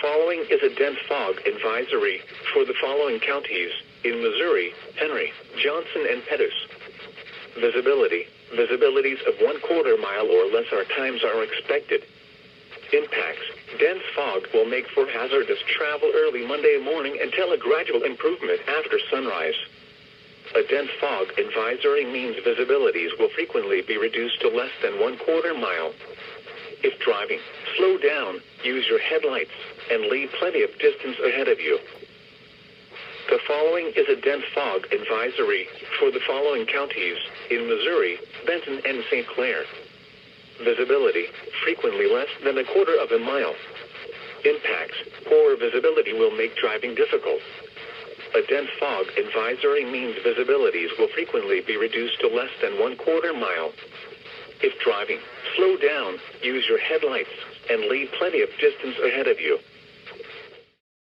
following is a dense fog advisory for the following counties in Missouri: Henry, Johnson, and Pettis. Visibility. Visibilities of 1/4 mile or less are times are expected. Impacts. Dense fog will make for hazardous travel early Monday morning until a gradual improvement after sunrise. A dense fog advisory means visibilities will frequently be reduced to less than 1/4 mile. If driving, slow down, use your headlights, and leave plenty of distance ahead of you. The following is a dense fog advisory for the following counties in Missouri: Benton and St. Clair. Visibility, frequently less than 1/4 mile. Impacts, poor visibility will make driving difficult. A dense fog advisory means visibilities will frequently be reduced to less than 1/4 mile. If driving, slow down, use your headlights, and leave plenty of distance ahead of you.